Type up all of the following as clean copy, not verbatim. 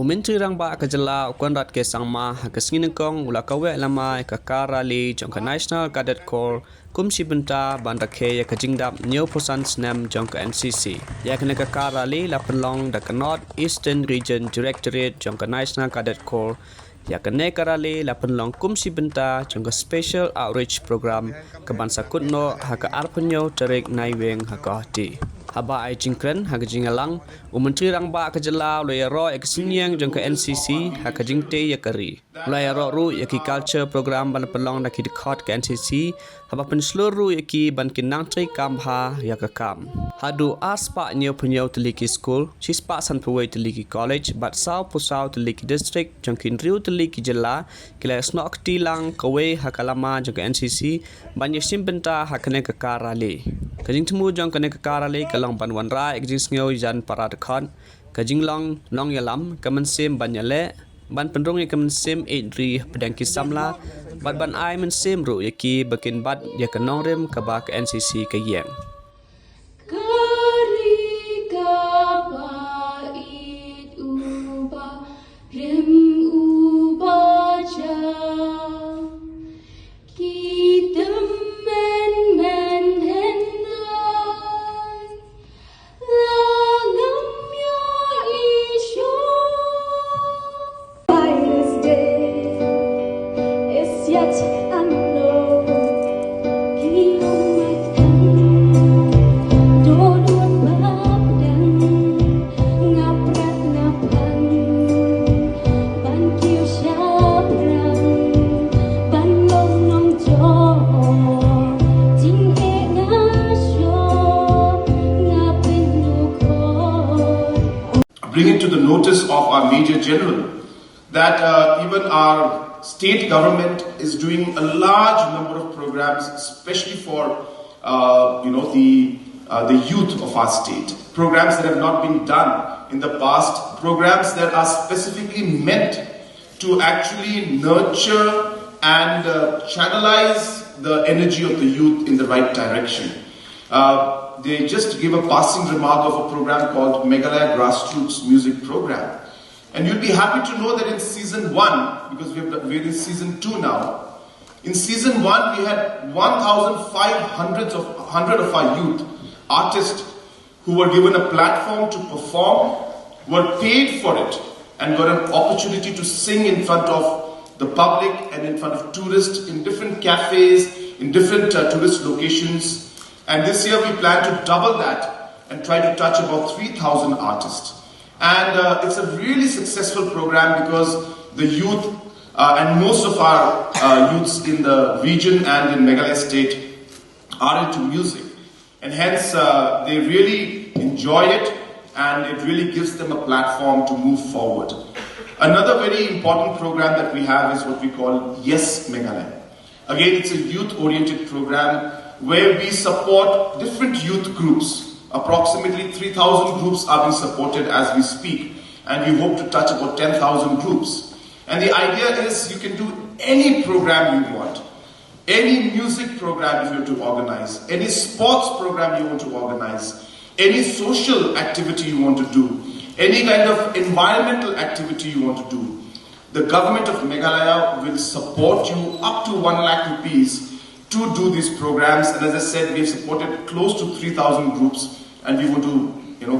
Myntri Rangbah kejela ukuan rat ke sangma hakesngin kong ula Kaweh Lama kakara li jongka National Cadet Corps kumsi benta ban Rakhe ya kejingdap new posan Snem jongka NCC ya kena kakara li la penlong da North Eastern Region Directorate jongka National Cadet Corps ya kena karali la penlong kumsi benta jongka Special Outreach Program ke bansa kutno haka arpenyo terik naiweng haka hati haba ai jingkren haka jingalang Myntri Rangbah kejela loya ro eksingyang jongka NCC haka jingte ya kari loya ro ru yaki culture program ban pelong da ki dekat ke NCC haba pen seluruh yaki ban kinang tri kamha ya kam hadu aspa nyo punyo teliki school sispa san puwei teliki college bat sau pusau teliki district jongkin riu teliki jela kila snok tilang Kaweh haka Lama jongka NCC ban yesim benta hakane kakarali kajing temu jong kane kakarali kalong ban wanra ekjing sngo jan para dekat kajing long long yalam kamen sim ban yale ban pendrong ya kamen sim Myntri pedang kisamla bat ban ai men sim ru yaki bakin bat ya kanong rem ka ba ke NCC ke yang bring it to the notice of our Major General that even our state government is doing a large number of programs, especially for the youth of our state. Programs that have not been done in the past, programs that are specifically meant to actually nurture and channelize the energy of the youth in the right direction. They just give a passing remark of a program called Meghalaya Grassroots Music Program. And you'll be happy to know that in season 1, because we're in season 2 now, in season 1 we had 1,500 of our youth artists who were given a platform to perform, were paid for it, and got an opportunity to sing in front of the public and in front of tourists in different cafes, in different tourist locations. And this year we plan to double that and try to touch about 3,000 artists. And it's a really successful program because the youth and most of our youths in the region and in Meghalaya state are into music. And hence they really enjoy it and it really gives them a platform to move forward. Another very important program that we have is what we call Yes Meghalaya. Again, it's a youth-oriented program where we support different youth groups. Approximately 3,000 groups are being supported as we speak, and we hope to touch about 10,000 groups. And the idea is you can do any program you want, any music program you want to organize, any sports program you want to organize, any social activity you want to do, any kind of environmental activity you want to do. The government of Meghalaya will support you up to 1 lakh rupees to do these programs, and as I said, we have supported close to 3,000 groups, and we want to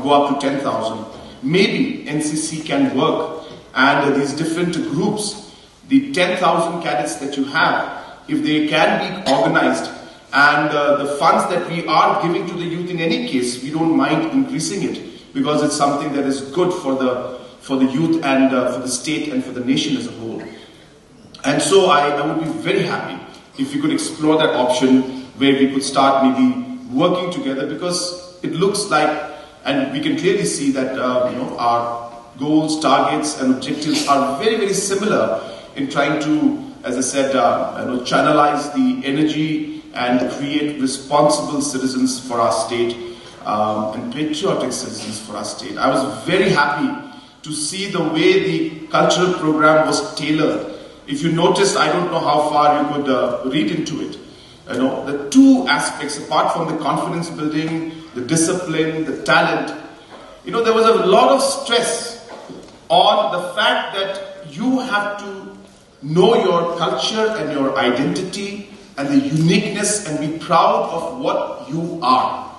go up to 10,000. Maybe NCC can work, and these different groups, the 10,000 cadets that you have, if they can be organized, and the funds that we are giving to the youth in any case, we don't mind increasing it, because it's something that is good for the youth and for the state and for the nation as a whole. And so I would be very happy if we could explore that option where we could start maybe working together, because it looks like, and we can clearly see that our goals, targets and objectives are very, very similar in trying to, as I said, channelize the energy and create responsible citizens for our state and patriotic citizens for our state. I was very happy to see the way the cultural program was tailored. If you noticed, I don't know how far you could read into it. The two aspects, apart from the confidence building, the discipline, the talent, there was a lot of stress on the fact that you have to know your culture and your identity and the uniqueness and be proud of what you are.